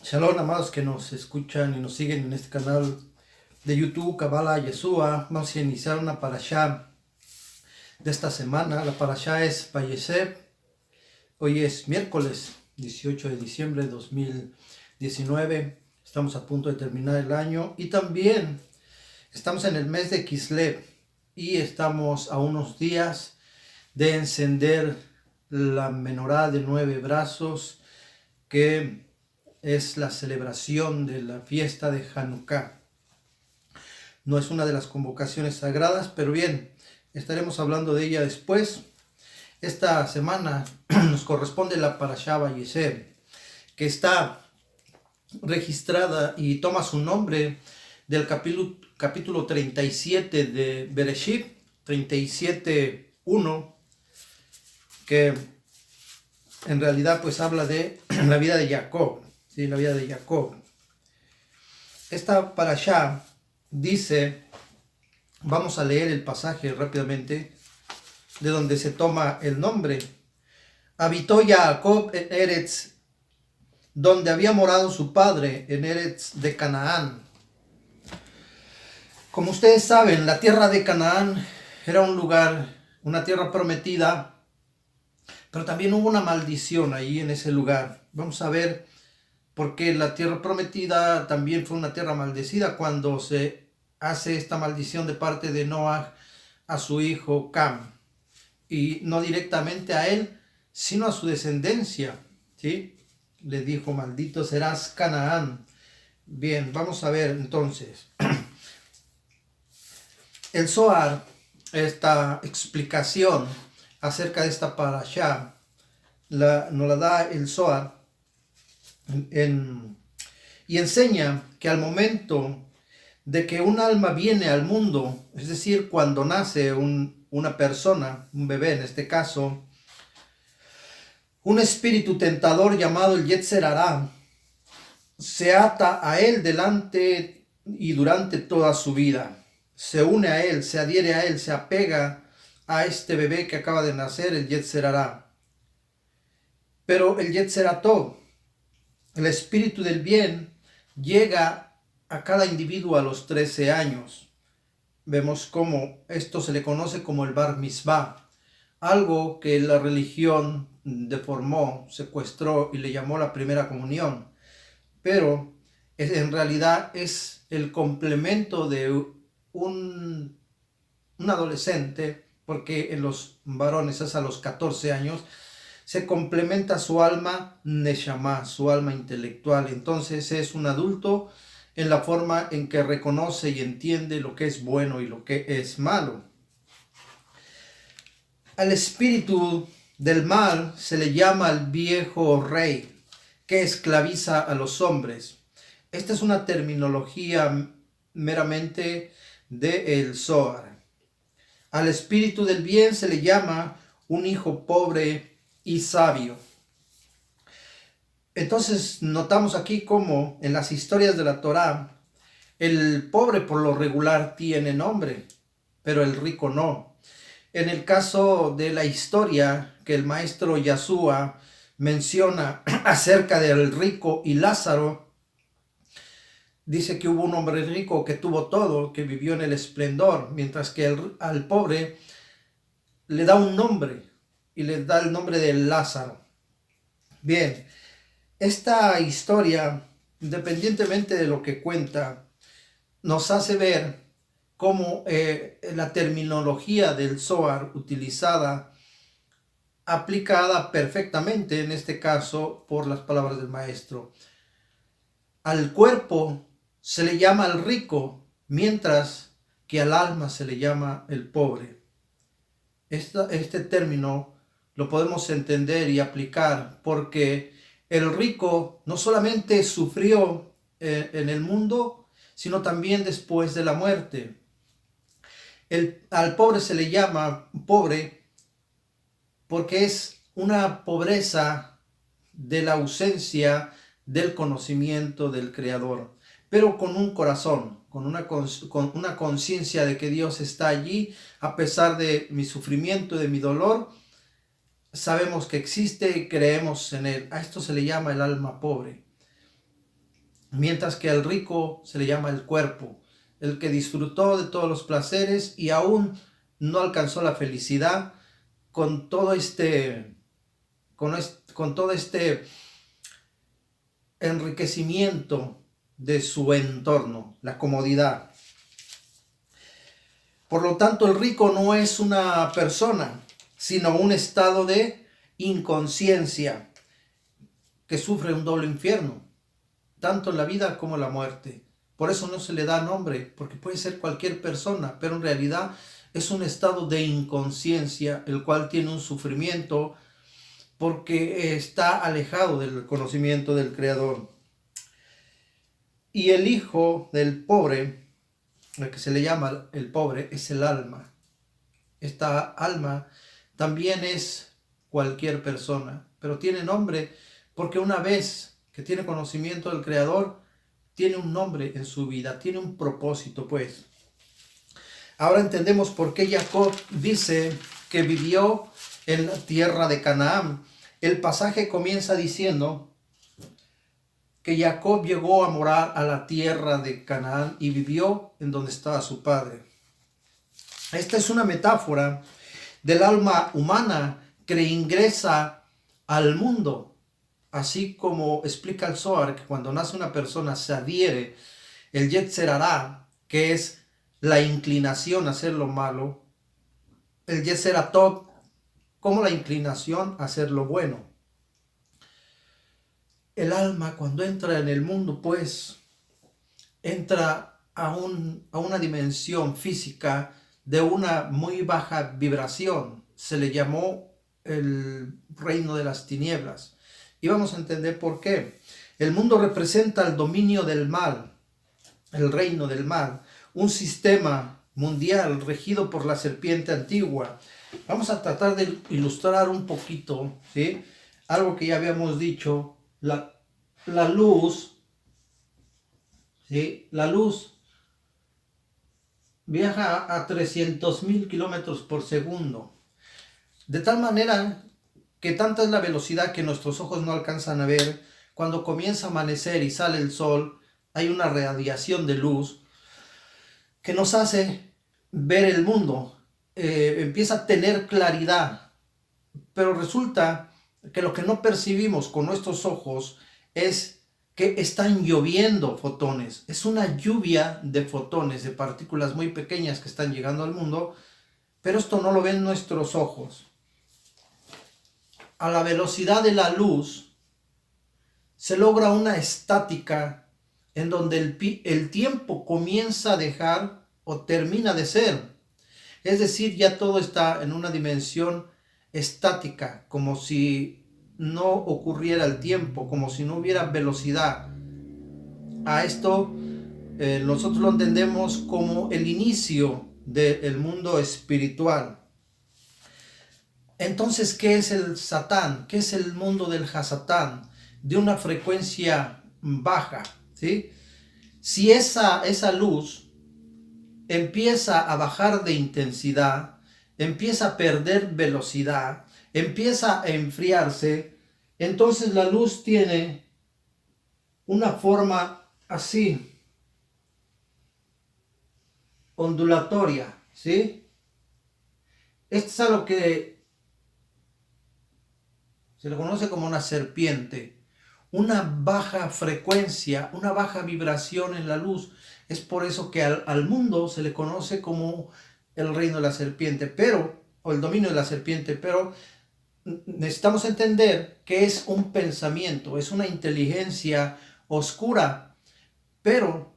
Shalom, amados que nos escuchan y nos siguen en este canal de YouTube, Kabbalah Yeshua. Vamos a iniciar una parashá de esta semana. La parashá es Vayeshev. Hoy es miércoles 18 de diciembre de 2019. Estamos a punto de terminar el año y también estamos en el mes de Kislev y estamos a unos días de encender la menorá de 9 brazos, que es la celebración de la fiesta de Hanukkah. No es una de las convocaciones sagradas, pero bien, estaremos hablando de ella después. Esta semana nos corresponde la Parashá Vayeshev, que está registrada y toma su nombre del capítulo 37 de Bereshit, 37:1, que en realidad pues habla de la vida de Jacob, ¿sí? La vida de Jacob. Esta parashá dice, vamos a leer el pasaje rápidamente, de donde se toma el nombre. Habitó Jacob en Eretz, donde había morado su padre, en Eretz de Canaán. Como ustedes saben, la tierra de Canaán era un lugar, una tierra prometida, pero también hubo una maldición ahí en ese lugar. Vamos a ver por qué la tierra prometida también fue una tierra maldecida cuando se hace esta maldición de parte de Noah a su hijo Cam. Y no directamente a él, sino a su descendencia, ¿sí? Le dijo, maldito serás Canaán. Bien, vamos a ver entonces. El Zohar, esta explicación acerca de esta parashá, nos la da el Zohar y enseña que al momento de que un alma viene al mundo, es decir, cuando nace una persona, un bebé en este caso, un espíritu tentador llamado el Yetzer Hará se ata a él delante y durante toda su vida. Se une a él, se adhiere a él, se apega a este bebé que acaba de nacer, el Yetzer Hará. Pero el Yetzer Hatov, el espíritu del bien, llega a cada individuo a los 13 años. Vemos cómo esto se le conoce como el Bar Mitzvah, algo que la religión deformó, secuestró y le llamó la primera comunión. Pero en realidad es el complemento de un adolescente, porque en los varones es a los 14 años, se complementa su alma neshama, su alma intelectual. Entonces es un adulto en la forma en que reconoce y entiende lo que es bueno y lo que es malo. Al espíritu del mal se le llama el viejo rey, que esclaviza a los hombres. Esta es una terminología meramente del Zohar. Al espíritu del bien se le llama un hijo pobre y sabio. Entonces notamos aquí cómo en las historias de la Torá el pobre por lo regular tiene nombre, pero el rico no. En el caso de la historia que el maestro Yeshua menciona acerca del rico y Lázaro, dice que hubo un hombre rico que tuvo todo, que vivió en el esplendor, mientras que al pobre le da un nombre y le da el nombre de Lázaro. Bien, esta historia, independientemente de lo que cuenta, nos hace ver cómo la terminología del Zohar utilizada, aplicada perfectamente en este caso por las palabras del maestro. Al cuerpo se le llama el rico, mientras que al alma se le llama el pobre. Este término lo podemos entender y aplicar porque el rico no solamente sufrió en el mundo, sino también después de la muerte. Al pobre se le llama pobre porque es una pobreza de la ausencia del conocimiento del Creador, pero con un corazón, con una conciencia de que Dios está allí a pesar de mi sufrimiento, de mi dolor. Sabemos que existe y creemos en Él. A esto se le llama el alma pobre. mientras que al rico se le llama el cuerpo, el que disfrutó de todos los placeres y aún no alcanzó la felicidad con todo con todo este enriquecimiento de su entorno, la comodidad. Por lo tanto, el rico no es una persona, sino un estado de inconsciencia que sufre un doble infierno, tanto en la vida como en la muerte. Por eso no se le da nombre, porque puede ser cualquier persona, pero en realidad es un estado de inconsciencia, el cual tiene un sufrimiento porque está alejado del conocimiento del Creador. Y el hijo del pobre, el que se le llama el pobre, es el alma. Esta alma también es cualquier persona, pero tiene nombre porque una vez que tiene conocimiento del Creador, tiene un nombre en su vida, tiene un propósito, pues. Ahora entendemos por qué Jacob dice que vivió en la tierra de Canaán. El pasaje comienza diciendo que Jacob llegó a morar a la tierra de Canaán y vivió en donde estaba su padre. Esta es una metáfora del alma humana que ingresa al mundo, así como explica el Zohar, que cuando nace una persona se adhiere el Yetzer Hará, que es la inclinación a hacer lo malo, el Yetzer Hatov como la inclinación a hacer lo bueno. El alma cuando entra en el mundo, pues, entra a una dimensión física de una muy baja vibración. Se le llamó el reino de las tinieblas. Y vamos a entender por qué. El mundo representa el dominio del mal, el reino del mal, un sistema mundial regido por la serpiente antigua. Vamos a tratar de ilustrar un poquito, ¿sí? Algo que ya habíamos dicho, la luz, ¿sí? La luz viaja a 300.000 kilómetros por segundo, de tal manera que tanta es la velocidad que nuestros ojos no alcanzan a ver. Cuando comienza a amanecer y sale el sol, hay una radiación de luz que nos hace ver el mundo, empieza a tener claridad, pero resulta que lo que no percibimos con nuestros ojos es que están lloviendo fotones, es una lluvia de fotones, de partículas muy pequeñas que están llegando al mundo, pero esto no lo ven nuestros ojos. A la velocidad de la luz se logra una estática en donde el tiempo comienza a dejar o termina de ser. Es decir, ya todo está en una dimensión estática, como si no ocurriera el tiempo, como si no hubiera velocidad. A esto nosotros lo entendemos como el inicio del mundo espiritual. Entonces, ¿qué es el Satán? ¿Qué es el mundo del Hasatán? De una frecuencia baja, ¿sí? Si esa luz empieza a bajar de intensidad, empieza a perder velocidad, empieza a enfriarse, entonces la luz tiene una forma así, ondulatoria, ¿sí? Esto es algo que se le conoce como una serpiente, una baja frecuencia, una baja vibración en la luz. Es por eso que al mundo se le conoce como el reino de la serpiente, o el dominio de la serpiente, pero necesitamos entender que es un pensamiento, es una inteligencia oscura, pero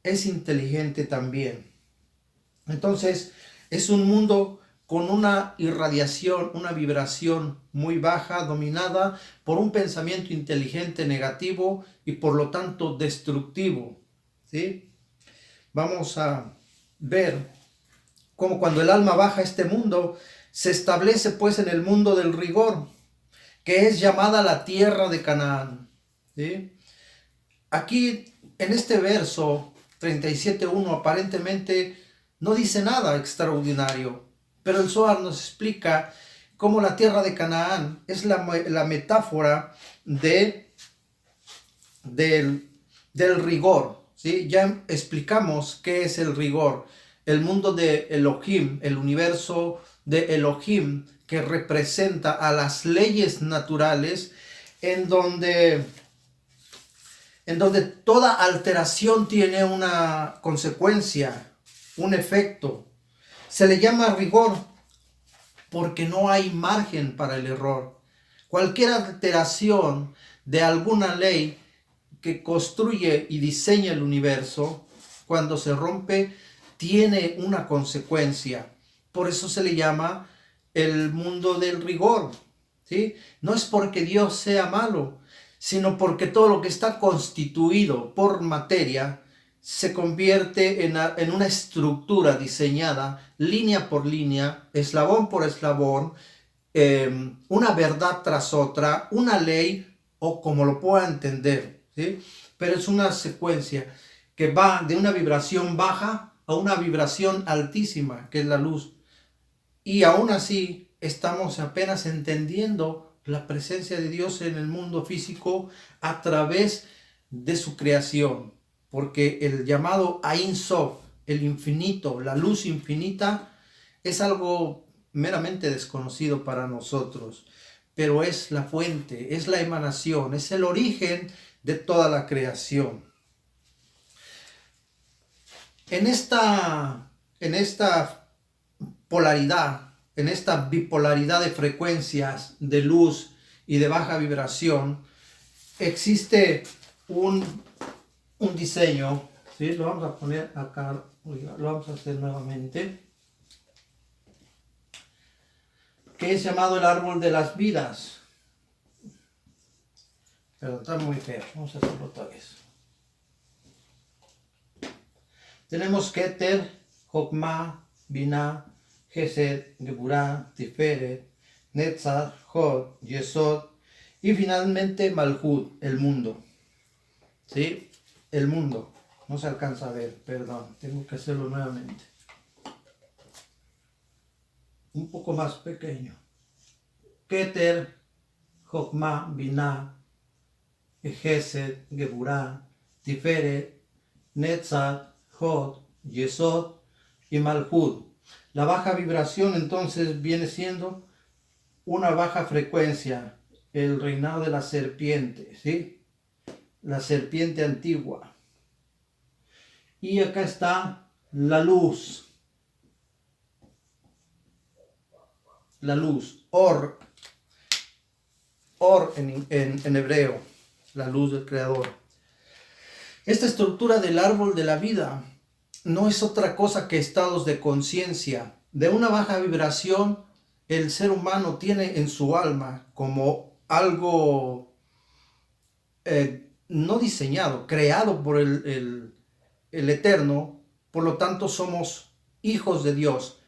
es inteligente también. Entonces, es un mundo con una irradiación, una vibración muy baja, dominada por un pensamiento inteligente negativo y por lo tanto destructivo, ¿sí? Vamos a ver cómo cuando el alma baja a este mundo, se establece pues en el mundo del rigor, que es llamada la tierra de Canaán, ¿sí? Aquí, en este verso 37.1, aparentemente no dice nada extraordinario, pero el Zohar nos explica cómo la tierra de Canaán es la metáfora del del rigor, ¿sí? Ya explicamos qué es el rigor. El mundo de Elohim, el universo de Elohim, que representa a las leyes naturales, en donde, en donde toda alteración tiene una consecuencia, un efecto. Se le llama rigor porque no hay margen para el error. Cualquier alteración de alguna ley que construye y diseña el universo, cuando se rompe, tiene una consecuencia. Por eso se le llama el mundo del rigor, ¿sí? No es porque Dios sea malo, sino porque todo lo que está constituido por materia se convierte en una estructura diseñada línea por línea, eslabón por eslabón, una verdad tras otra, una ley o como lo pueda entender, ¿sí? Pero es una secuencia que va de una vibración baja a una vibración altísima, que es la luz. Y aún así estamos apenas entendiendo la presencia de Dios en el mundo físico a través de su creación, porque el llamado Ein Sof, el infinito, la luz infinita, es algo meramente desconocido para nosotros, pero es la fuente, es la emanación, es el origen de toda la creación. En esta polaridad, en esta bipolaridad de frecuencias de luz y de baja vibración, existe un diseño, ¿sí? Lo vamos a poner acá, lo vamos a hacer nuevamente, que es llamado el árbol de las vidas. Pero está muy feo, vamos a hacerlo otra vez. Tenemos Keter, Jokma, Binah, Gesed, Geburah, Tiferet, Netzach, Hod, Yesod y finalmente Malhut, el mundo. ¿Sí? El mundo. No se alcanza a ver, perdón, tengo que hacerlo nuevamente. Un poco más pequeño. Keter, Jokma, Binah, Gesed, Geburah, Tiferet, Netzach, Hod, Yesod y Malhut. La baja vibración entonces viene siendo una baja frecuencia, el reinado de la serpiente, ¿sí? La serpiente antigua. Y acá está la luz. La luz, Or en hebreo, la luz del Creador. Esta estructura del árbol de la vida no es otra cosa que estados de conciencia. De una baja vibración, el ser humano tiene en su alma como algo no diseñado, creado por el Eterno. Por lo tanto, somos hijos de Dios,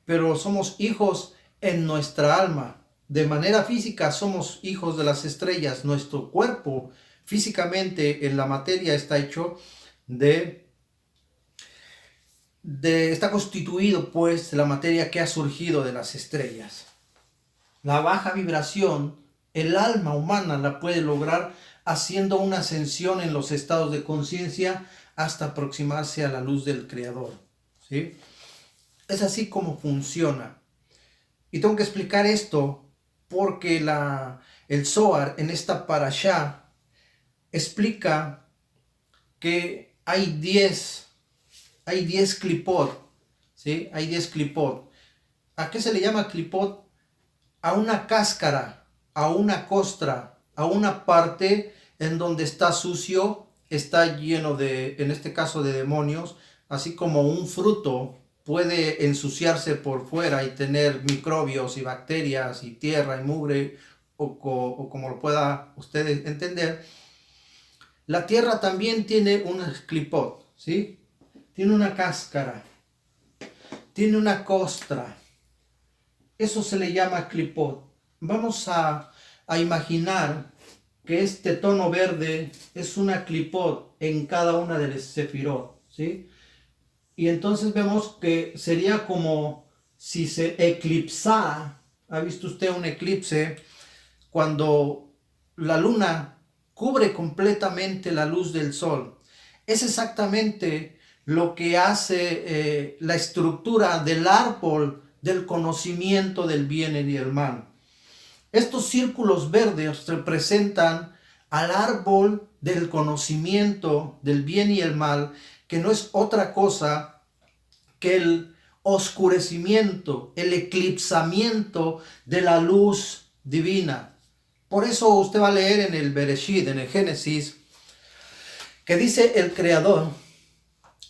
pero somos hijos en nuestra alma. De manera física somos hijos de las estrellas. Nuestro cuerpo físicamente en la materia está hecho está constituido pues de la materia que ha surgido de las estrellas. La baja vibración, el alma humana la puede lograr haciendo una ascensión en los estados de conciencia hasta aproximarse a la luz del Creador, ¿sí? Es así como funciona. Y tengo que explicar esto porque el Zohar en esta parashá explica que hay 10 clipot, ¿sí? Hay 10 clipot. ¿A qué se le llama clipot? A una cáscara, a una costra, a una parte en donde está sucio, está lleno de, en este caso, de demonios, así como un fruto puede ensuciarse por fuera y tener microbios y bacterias y tierra y mugre, o como lo pueda usted entender. La tierra también tiene un clipot, ¿sí? Tiene una cáscara, tiene una costra. Eso se le llama clipot. Vamos a imaginar que este tono verde es una clipot en cada una de las sefirot, ¿sí? Y entonces vemos que sería como si se eclipsara. ¿Ha visto usted un eclipse? Cuando la luna cubre completamente la luz del sol. Es exactamente lo que hace la estructura del árbol del conocimiento del bien y del mal. Estos círculos verdes representan al árbol del conocimiento del bien y el mal, que no es otra cosa que el oscurecimiento, el eclipsamiento de la luz divina. Por eso usted va a leer en el Bereshit, en el Génesis, que dice el Creador,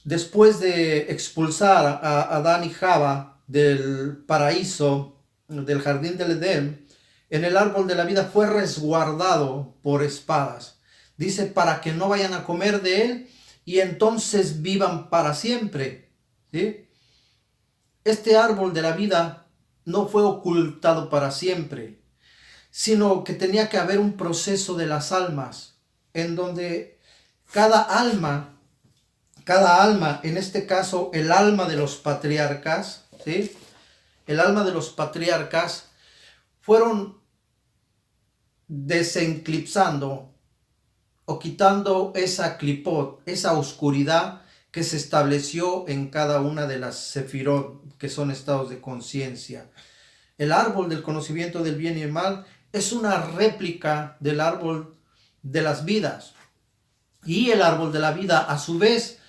después de expulsar a Adán y Java del paraíso, del jardín del Edén, en el árbol de la vida fue resguardado por espadas. Dice, para que no vayan a comer de él y entonces vivan para siempre. ¿Sí? Este árbol de la vida no fue ocultado para siempre, sino que tenía que haber un proceso de las almas, en donde cada alma, en este caso el alma de los patriarcas, ¿sí? El alma de los patriarcas fueron desenclipsando o quitando esa clipot, esa oscuridad que se estableció en cada una de las sefirot, que son estados de conciencia. El árbol del conocimiento del bien y el mal es una réplica del árbol de las vidas. Y el árbol de la vida, a su vez,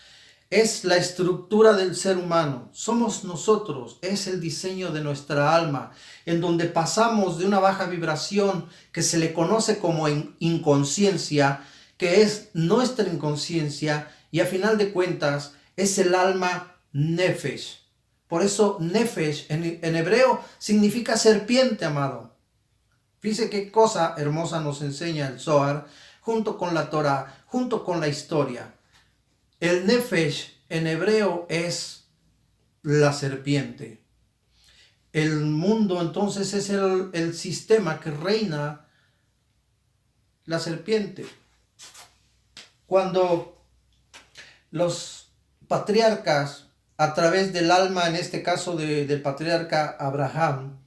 es la estructura del ser humano. Somos nosotros, es el diseño de nuestra alma, en donde pasamos de una baja vibración que se le conoce como inconsciencia, que es nuestra inconsciencia, y a final de cuentas es el alma nefesh. Por eso nefesh en hebreo significa serpiente, amado. Fíjese qué cosa hermosa nos enseña el Zohar, junto con la Torah, junto con la historia. El nefesh en hebreo es la serpiente. El mundo entonces es el sistema que reina la serpiente. Cuando los patriarcas, a través del alma, en este caso del patriarca Abraham,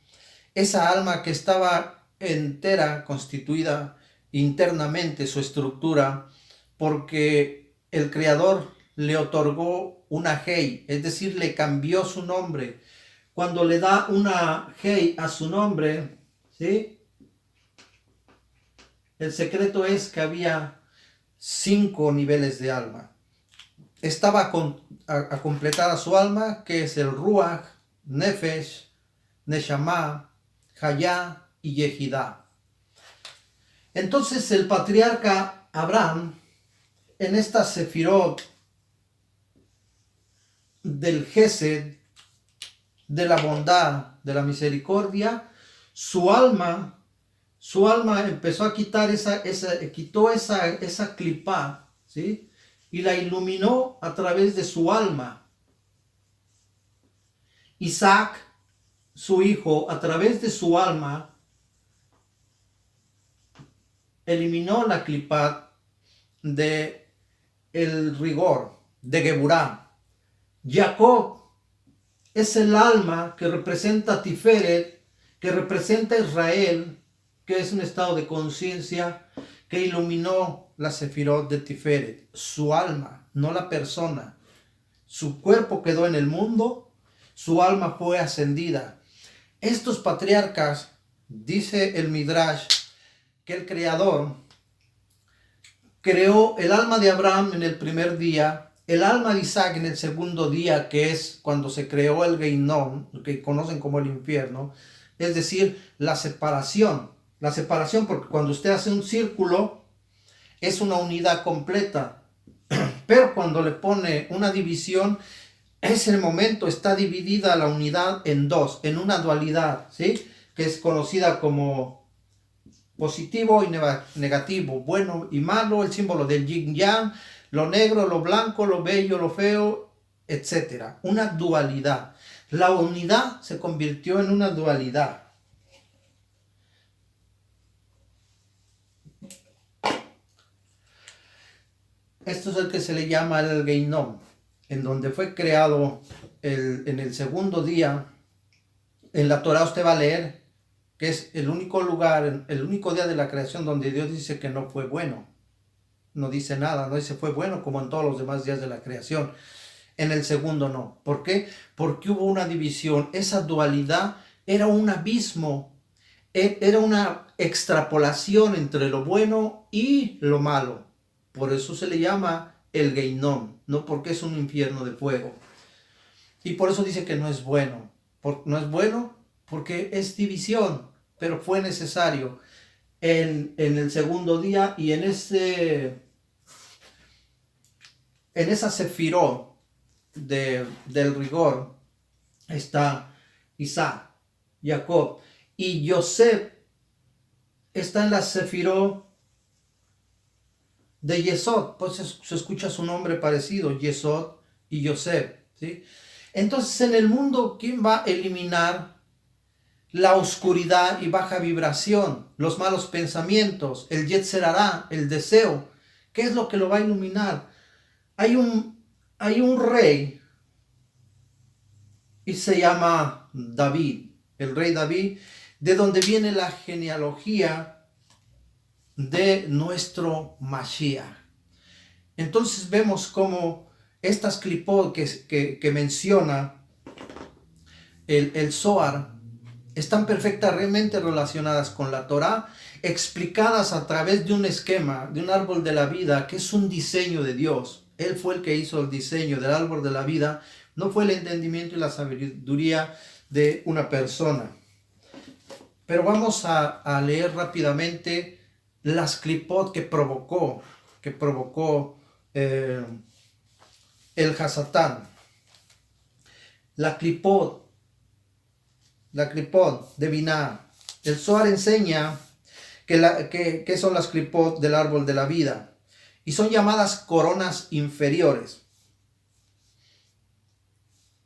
esa alma que estaba entera, constituida internamente, su estructura, porque el Creador le otorgó una Hei, es decir, le cambió su nombre. Cuando le da una Hei a su nombre, ¿sí? El secreto es que había 5 niveles de alma. Estaba a completar a su alma, que es el Ruach, Nefesh, Neshama, Hayá y Yehidá. Entonces el patriarca Abraham, en esta sefirot del Gesed, de la bondad, de la misericordia, su alma empezó a quitar quitó esa clipa, ¿sí? Y la iluminó a través de su alma. Isaac, su hijo, a través de su alma, eliminó la clipa de el rigor, de Geburá. Jacob es el alma que representa Tiferet, que representa Israel, que es un estado de conciencia que iluminó la sefirot de Tiferet. Su alma, no la persona. Su cuerpo quedó en el mundo, su alma fue ascendida. Estos patriarcas, dice el Midrash, que el Creador creó el alma de Abraham en el primer día, el alma de Isaac en el segundo día, que es cuando se creó el Geinom, que conocen como el infierno, es decir, la separación. La separación, porque cuando usted hace un círculo, es una unidad completa. Pero cuando le pone una división, es el momento, está dividida la unidad en dos, en una dualidad, ¿sí? Que es conocida como positivo y negativo, bueno y malo, el símbolo del yin yang, lo negro, lo blanco, lo bello, lo feo, etc. Una dualidad. La unidad se convirtió en una dualidad. Esto es el que se le llama el Geinom, en donde fue creado en el segundo día. En la Torah usted va a leer que es el único lugar, el único día de la creación donde Dios dice que no fue bueno. no dice nada, no dice fue bueno como en todos los demás días de la creación. En el segundo no. ¿Por qué? Porque hubo una división. Esa dualidad era un abismo, era una extrapolación entre lo bueno y lo malo. Por eso se le llama el Geinom, no porque es un infierno de fuego. Y por eso dice que no es bueno. No es bueno porque es división, pero fue necesario en el segundo día y en esa sefiró del rigor está Isaac, Jacob, y Yosef está en la sefiró de Yesod. Pues se escucha su nombre parecido, Yesod y Yosef, ¿sí? Entonces en el mundo, ¿quién va a eliminar la oscuridad y baja vibración, los malos pensamientos, el Yetzer Hará, el deseo? ¿Qué es lo que lo va a iluminar? Hay un rey y se llama David, el rey David, de donde viene la genealogía de nuestro Mashiach. Entonces vemos cómo estas clipot que menciona el Zohar están perfectamente relacionadas con la Torá, explicadas a través de un esquema, de un árbol de la vida, que es un diseño de Dios. Él fue el que hizo el diseño del árbol de la vida, no fue el entendimiento y la sabiduría de una persona. Pero vamos a leer rápidamente las clipot que provocó el Hasatán. La clipot de Binah. El Zohar enseña que son las clipot del árbol de la vida y son llamadas coronas inferiores.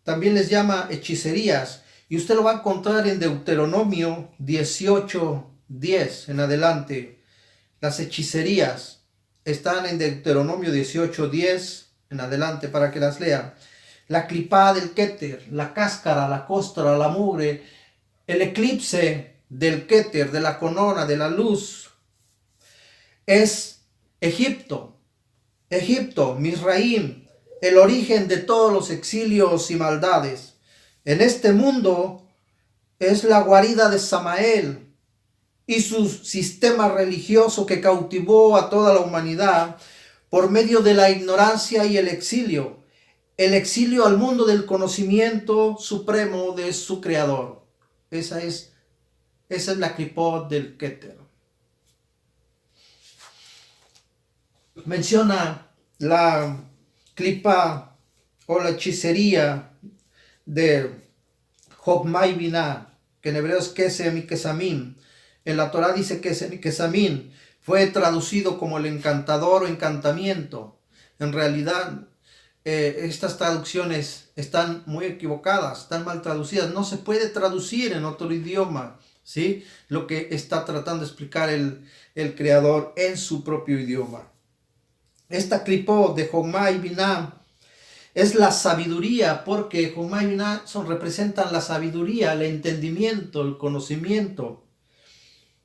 También les llama hechicerías y usted lo va a encontrar en Deuteronomio 18:10 en adelante. Las hechicerías están en Deuteronomio 18:10 en adelante para que las lea. La clipá del Keter, la cáscara, la costra, la mugre, el eclipse del Keter, de la corona, de la luz, es Egipto, Misraim, el origen de todos los exilios y maldades. En este mundo es la guarida de Samael y su sistema religioso que cautivó a toda la humanidad por medio de la ignorancia y el exilio al mundo del conocimiento supremo de su creador. Esa es la clipot del Keter. Menciona la clipa o la hechicería de Jochma y Binah, que en hebreo es Kesem y Kesamim. En la Torah dice Kesem y Kesamim. Fue traducido como el encantador o encantamiento. En realidad, estas traducciones están muy equivocadas, están mal traducidas. No se puede traducir en otro idioma, ¿sí? Lo que está tratando de explicar el creador en su propio idioma. Esta clipot de Jochma y Binah es la sabiduría, porque Jochma y Binah representan la sabiduría, el entendimiento, el conocimiento.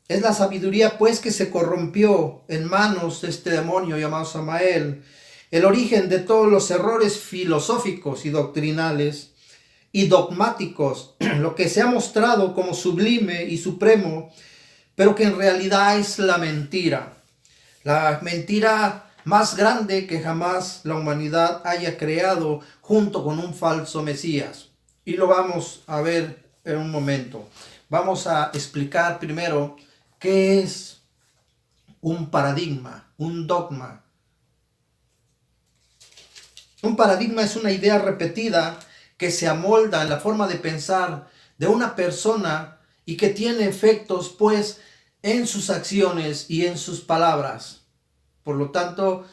Es la sabiduría pues que se corrompió en manos de este demonio llamado Samael, el origen de todos los errores filosóficos y doctrinales y dogmáticos, lo que se ha mostrado como sublime y supremo, pero que en realidad es la mentira más grande que jamás la humanidad haya creado, junto con un falso Mesías. Y lo vamos a ver en un momento. Vamos a explicar primero qué es un paradigma, un dogma. Un paradigma es una idea repetida que se amolda en la forma de pensar de una persona y que tiene efectos, pues, en sus acciones y en sus palabras. Por lo tanto,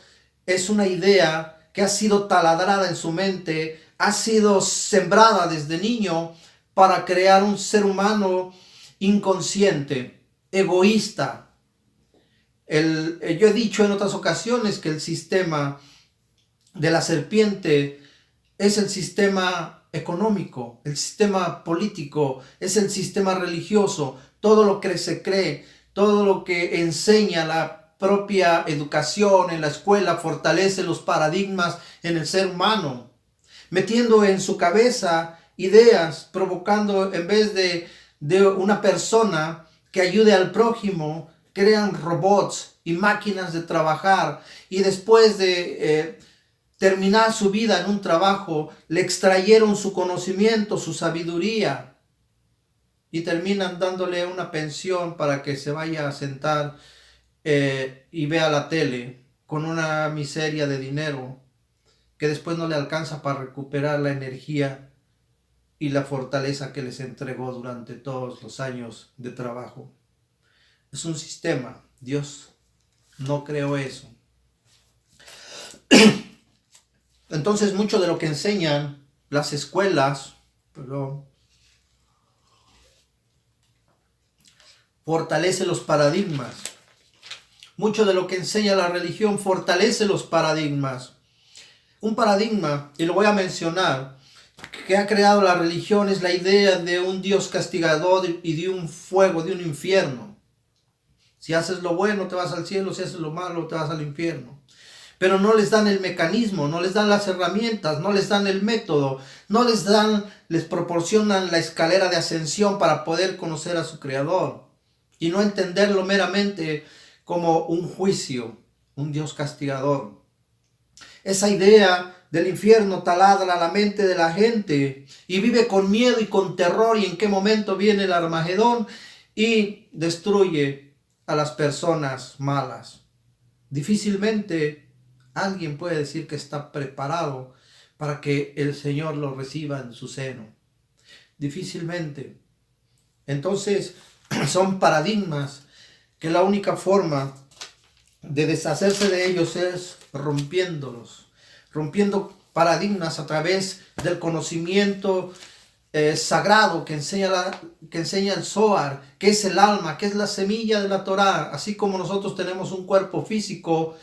es una idea que ha sido taladrada en su mente, ha sido sembrada desde niño para crear un ser humano inconsciente, egoísta. Yo he dicho en otras ocasiones que el sistema de la serpiente es el sistema económico, el sistema político, es el sistema religioso, todo lo que se cree, todo lo que enseña la propia educación en la escuela fortalece los paradigmas en el ser humano, metiendo en su cabeza ideas, provocando en vez de una persona que ayude al prójimo, crean robots y máquinas de trabajar, y después de terminar su vida en un trabajo, le extrayeron su conocimiento, su sabiduría, y terminan dándole una pensión para que se vaya a sentar y vea la tele con una miseria de dinero que después no le alcanza para recuperar la energía y la fortaleza que les entregó durante todos los años de trabajo. Es un sistema. Dios no creó eso. Entonces, mucho de lo que enseñan las escuelas, fortalece los paradigmas. Mucho de lo que enseña la religión fortalece los paradigmas. Un paradigma, y lo voy a mencionar, que ha creado la religión es la idea de un Dios castigador y de un fuego, de un infierno. Si haces lo bueno te vas al cielo, si haces lo malo te vas al infierno. Pero no les dan el mecanismo, no les dan las herramientas, no les dan el método, les proporcionan la escalera de ascensión para poder conocer a su Creador y no entenderlo meramente como un juicio, un Dios castigador. Esa idea del infierno taladra la mente de la gente y vive con miedo y con terror, y en qué momento viene el Armagedón y destruye a las personas malas. Difícilmente alguien puede decir que está preparado para que el Señor lo reciba en su seno. Difícilmente. Entonces, son paradigmas que la única forma de deshacerse de ellos es rompiéndolos, rompiendo paradigmas a través del conocimiento sagrado que enseña el Zohar, que es el alma, que es la semilla de la Torá. Así como nosotros tenemos un cuerpo físico,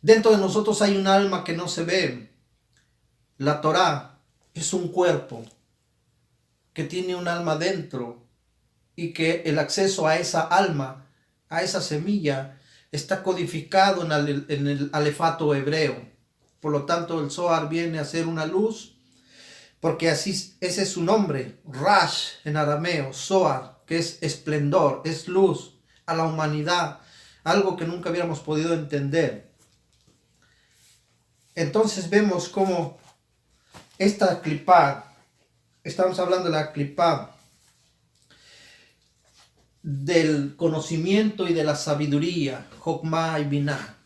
dentro de nosotros hay un alma que no se ve. La Torá es un cuerpo que tiene un alma dentro, y que el acceso a esa alma, a esa semilla, está codificado en el alefato hebreo. Por lo tanto, el Zohar viene a ser una luz, porque así ese es su nombre, Rash en arameo, Zohar, que es esplendor, es luz a la humanidad, algo que nunca hubiéramos podido entender. Entonces vemos cómo esta clipá, estamos hablando de la clipá, del conocimiento y de la sabiduría, Jokmah y Binah,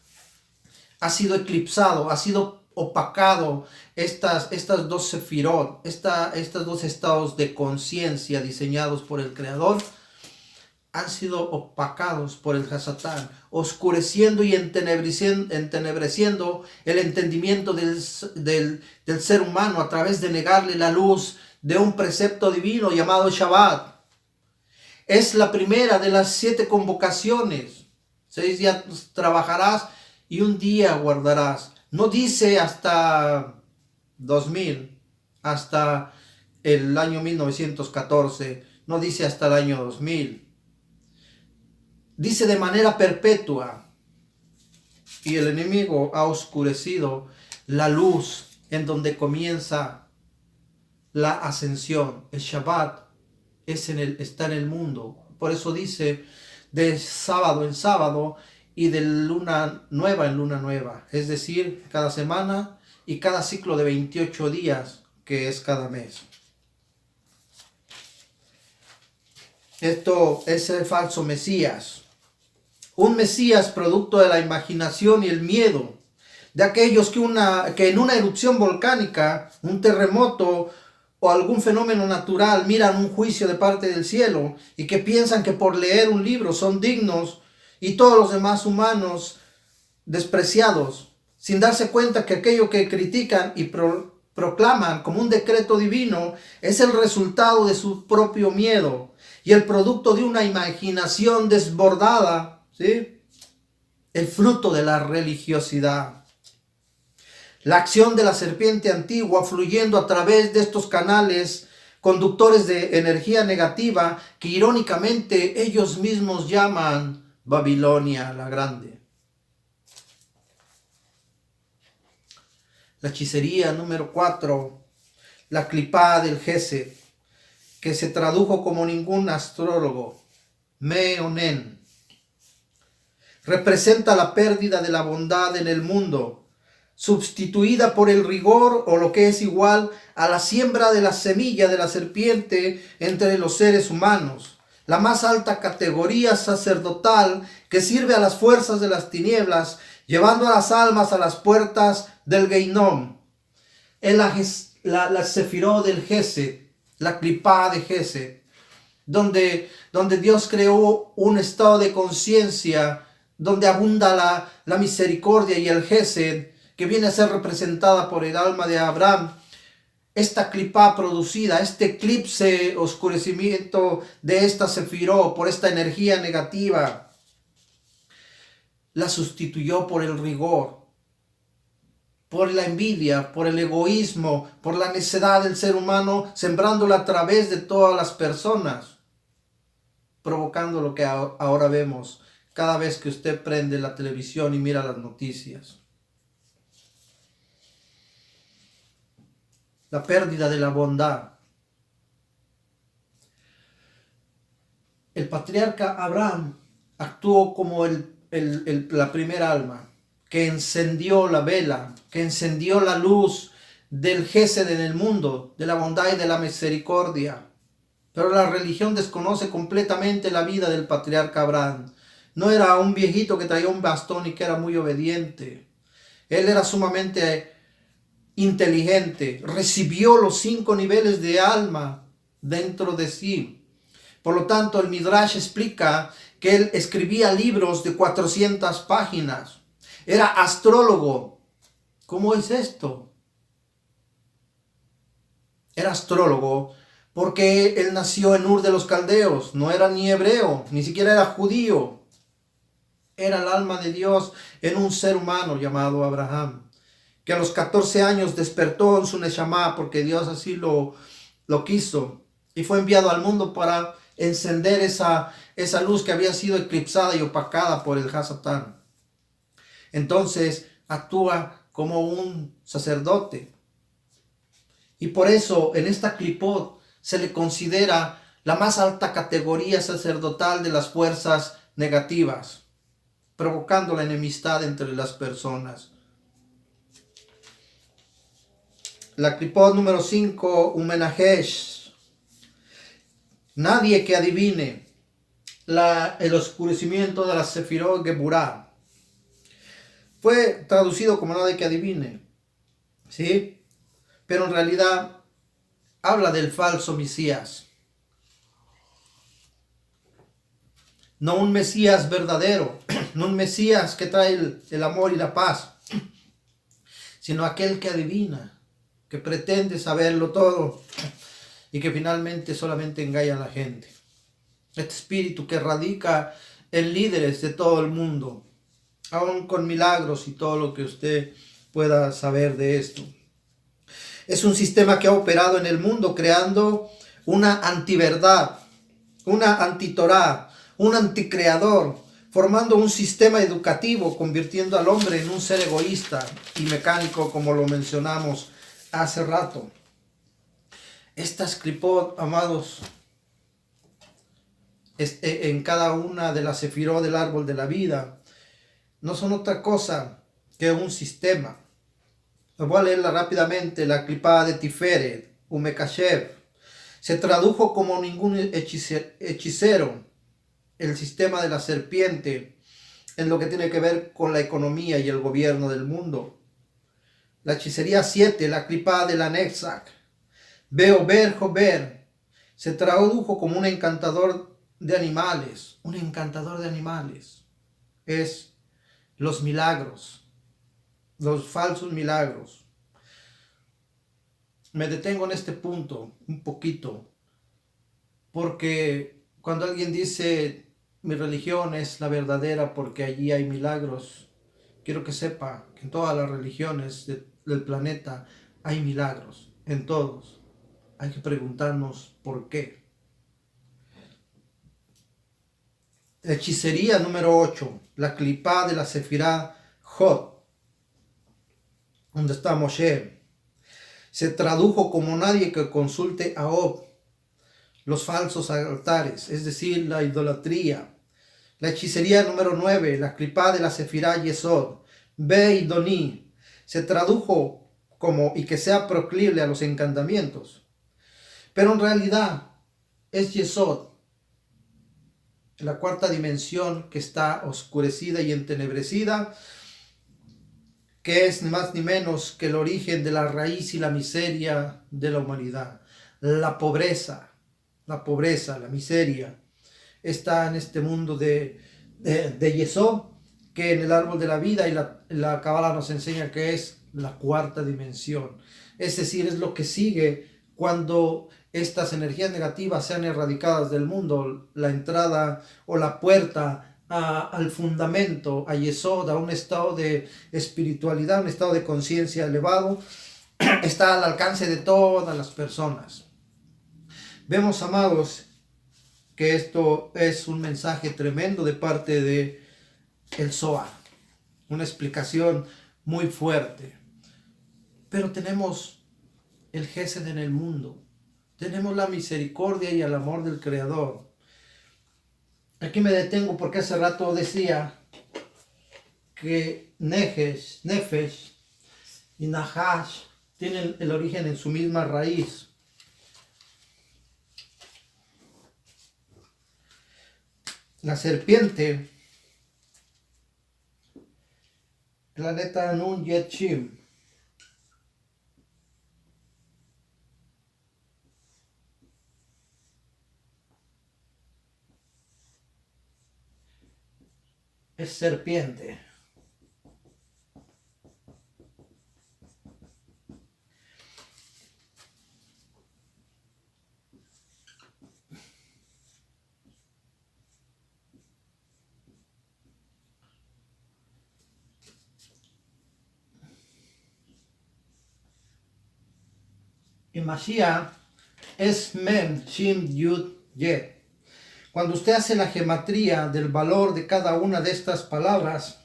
ha sido eclipsado, ha sido opacado. Estas dos sefirot, estos dos estados de conciencia diseñados por el Creador, han sido opacados por el Hasatán, oscureciendo y entenebreciendo el entendimiento del ser humano a través de negarle la luz de un precepto divino llamado Shabbat. Es la primera de las 7 convocaciones. 6 días trabajarás y un día guardarás. No dice hasta 2000, hasta el año 1914. No dice hasta el año 2000. Dice de manera perpetua. Y el enemigo ha oscurecido la luz en donde comienza la ascensión. El Shabbat está en el mundo. Por eso dice de sábado en sábado y de luna nueva en luna nueva. Es decir, cada semana y cada ciclo de 28 días que es cada mes. Esto es el falso Mesías. Un Mesías producto de la imaginación y el miedo de aquellos que en una erupción volcánica, un terremoto o algún fenómeno natural miran un juicio de parte del cielo y que piensan que por leer un libro son dignos, y todos los demás humanos despreciados, sin darse cuenta que aquello que critican y proclaman como un decreto divino es el resultado de su propio miedo y el producto de una imaginación desbordada, ¿sí? El fruto de la religiosidad. La acción de la serpiente antigua fluyendo a través de estos canales conductores de energía negativa que irónicamente ellos mismos llaman Babilonia la Grande. La hechicería número 4, la clipá del Gesed, que se tradujo como ningún astrólogo, Meonen. Representa la pérdida de la bondad en el mundo, sustituida por el rigor o lo que es igual a la siembra de la semilla de la serpiente entre los seres humanos, la más alta categoría sacerdotal que sirve a las fuerzas de las tinieblas, llevando a las almas a las puertas del Geinom. Es la Sefirot del Gesed, la Clipá de Gesed, donde Dios creó un estado de conciencia, donde abunda la misericordia y el Gesed, que viene a ser representada por el alma de Abraham. Esta clipá producida, este eclipse, oscurecimiento de esta Sefirot por esta energía negativa, la sustituyó por el rigor, por la envidia, por el egoísmo, por la necedad del ser humano, sembrándola a través de todas las personas, provocando lo que ahora vemos cada vez que usted prende la televisión y mira las noticias. La pérdida de la bondad. El patriarca Abraham actuó como la primera alma que encendió la vela, que encendió la luz del Gesed en el mundo, de la bondad y de la misericordia. Pero la religión desconoce completamente la vida del patriarca Abraham. No era un viejito que traía un bastón y que era muy obediente. Él era sumamente inteligente, recibió los 5 niveles de alma dentro de sí. Por lo tanto, el Midrash explica que él escribía libros de 400 páginas. Era astrólogo. ¿Cómo es esto? Era astrólogo porque él nació en Ur de los Caldeos. No era ni hebreo, ni siquiera era judío. Era el alma de Dios en un ser humano llamado Abraham, que a los 14 años despertó en su Neshama porque Dios así lo quiso, y fue enviado al mundo para encender esa luz que había sido eclipsada y opacada por el Hasatán. Entonces actúa como un sacerdote, y por eso en esta clipot se le considera la más alta categoría sacerdotal de las fuerzas negativas, provocando la enemistad entre las personas. La clipot número 5, Umenajesh. Nadie que adivine el oscurecimiento de la Sefirot Geburah. Fue traducido como nadie que adivine, ¿sí? Pero en realidad habla del falso Mesías. No un Mesías verdadero, no un Mesías que trae el amor y la paz, sino aquel que adivina, que pretende saberlo todo y que finalmente solamente engaña a la gente. Este espíritu que radica en líderes de todo el mundo, aún con milagros y todo lo que usted pueda saber de esto. Es un sistema que ha operado en el mundo creando una antiverdad, una antitorá, un anticreador, formando un sistema educativo, convirtiendo al hombre en un ser egoísta y mecánico, como lo mencionamos hace rato. Estas clipot, amados, en cada una de las sefirot del árbol de la vida, no son otra cosa que un sistema. Voy a leerla rápidamente. La clipá de Tiferet, Umekashev, se tradujo como ningún hechicero, el sistema de la serpiente, en lo que tiene que ver con la economía y el gobierno del mundo. La hechicería 7, la clipá de la Netzach, Beober Jober, se tradujo como un encantador de animales. Un encantador de animales es los milagros, los falsos milagros. Me detengo en este punto un poquito, porque cuando alguien dice mi religión es la verdadera porque allí hay milagros, quiero que sepa que en todas las religiones del planeta hay milagros, en todos. Hay que preguntarnos por qué. Hechicería número 8, la clipá de la Sefirá Jod. donde está Moshe. Se tradujo como nadie que consulte a Ob, los falsos altares, es decir, la idolatría. La hechicería número 9, la clipá de la Sefirá Yesod, Be y Doni, se tradujo como y que sea proclive a los encantamientos. Pero en realidad es Yesod, la cuarta dimensión que está oscurecida y entenebrecida, que es ni más ni menos que el origen de la raíz y la miseria de la humanidad. La pobreza, la miseria, está en este mundo de Yesod, que en el árbol de la vida y la Cábala nos enseña que es la cuarta dimensión. Es decir, es lo que sigue cuando estas energías negativas sean erradicadas del mundo, la entrada o la puerta al fundamento, a Yesod, a un estado de espiritualidad, un estado de conciencia elevado, está al alcance de todas las personas. Vemos, amados, que esto es un mensaje tremendo de parte de el Zohar, una explicación muy fuerte. Pero tenemos el Gesed en el mundo, tenemos la misericordia y el amor del Creador. Aquí me detengo porque hace rato decía que Nefesh y Nahash tienen el origen en su misma raíz. La serpiente, planeta Nun Yet Shim, es serpiente. Y Mashiach es Mem, Shim, Yud, Yet. Cuando usted hace la gematría del valor de cada una de estas palabras,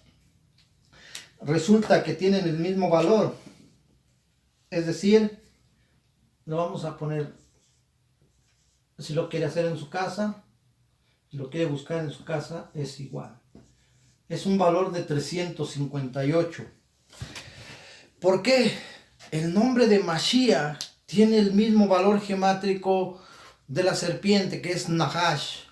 resulta que tienen el mismo valor. Es decir, lo vamos a poner, si lo quiere hacer en su casa, si lo quiere buscar en su casa, es igual. Es un valor de 358. ¿Por qué? El nombre de Mashiach tiene el mismo valor gemátrico de la serpiente, que es Nahash.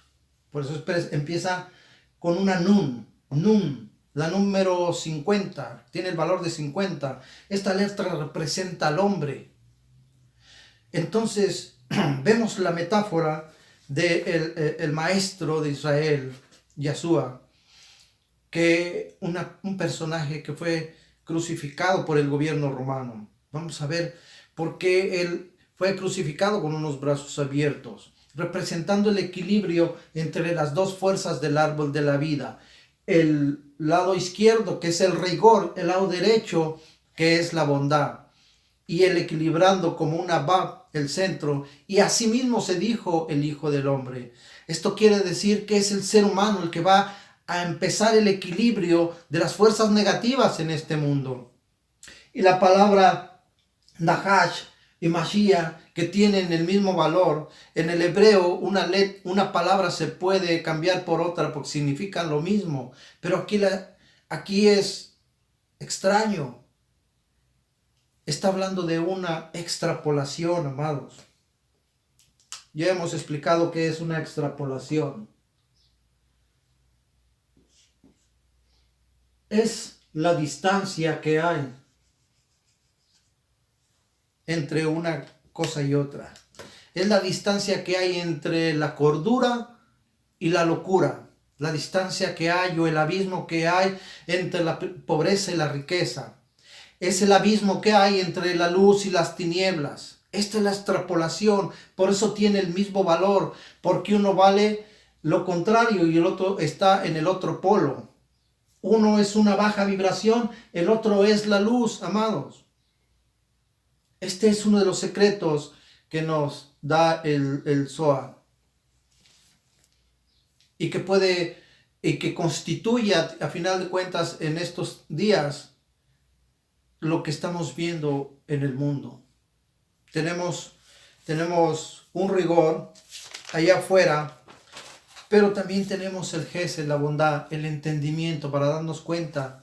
Por eso empieza con una Nun. Nun, la número 50, tiene el valor de 50. Esta letra representa al hombre. Entonces, vemos la metáfora del maestro de Israel, Yahshua, que un personaje que fue crucificado por el gobierno romano. Vamos a ver por qué él fue crucificado con unos brazos abiertos, representando el equilibrio entre las dos fuerzas del árbol de la vida. El lado izquierdo, que es el rigor, el lado derecho, que es la bondad, y el equilibrando como una Bab, el centro, y asimismo se dijo el Hijo del Hombre. Esto quiere decir que es el ser humano el que va a empezar el equilibrio de las fuerzas negativas en este mundo. Y la palabra Nahash y Mashiach, que tienen el mismo valor, en el hebreo una palabra se puede cambiar por otra porque significan lo mismo, pero aquí es extraño. Está hablando de una extrapolación, amados. Ya hemos explicado qué es una extrapolación. Es la distancia que hay entre una cosa y otra. Es la distancia que hay entre la cordura y la locura. La distancia que hay o el abismo que hay entre la pobreza y la riqueza. Es el abismo que hay entre la luz y las tinieblas. Esta es la extrapolación. Por eso tiene el mismo valor. Porque uno vale lo contrario y el otro está en el otro polo. Uno es una baja vibración, el otro es la luz, amados. Este es uno de los secretos que nos da el Zohar. Y que constituye, a final de cuentas, en estos días, lo que estamos viendo en el mundo. Tenemos un rigor allá afuera, pero también tenemos el gesed, la bondad, el entendimiento para darnos cuenta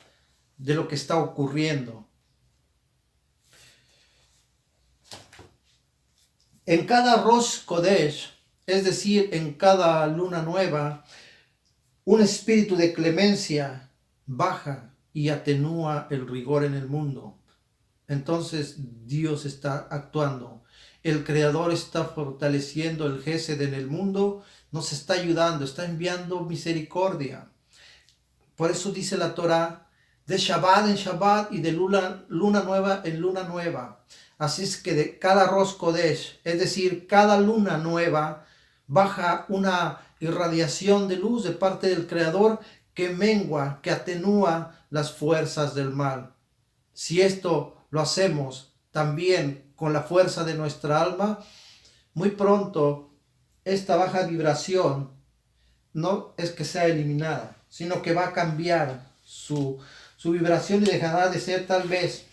de lo que está ocurriendo. En cada Rosh Kodesh, es decir, en cada luna nueva, un espíritu de clemencia baja y atenúa el rigor en el mundo. Entonces Dios está actuando. El Creador está fortaleciendo el gesed en el mundo, nos está ayudando, está enviando misericordia. Por eso dice la Torá, de Shabbat en Shabbat y de luna nueva en luna nueva. Así es que de cada Rosh Kodesh, es decir, cada luna nueva, baja una irradiación de luz de parte del Creador que mengua, que atenúa las fuerzas del mal. Si esto lo hacemos también con la fuerza de nuestra alma, muy pronto esta baja vibración no es que sea eliminada, sino que va a cambiar su vibración y dejará de ser tal vez,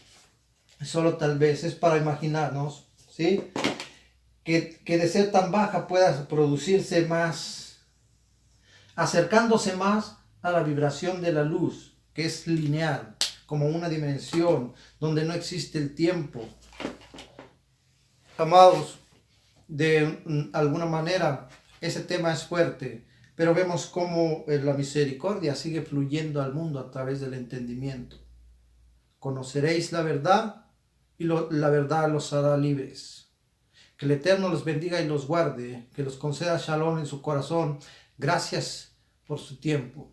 solo tal vez, es para imaginarnos, ¿sí? Que de ser tan baja pueda producirse más, acercándose más a la vibración de la luz, que es lineal, como una dimensión donde no existe el tiempo. Amados, de alguna manera ese tema es fuerte, pero vemos cómo la misericordia sigue fluyendo al mundo a través del entendimiento. Conoceréis la verdad y la verdad los hará libres. Que el Eterno los bendiga y los guarde, que los conceda shalom en su corazón. Gracias por su tiempo.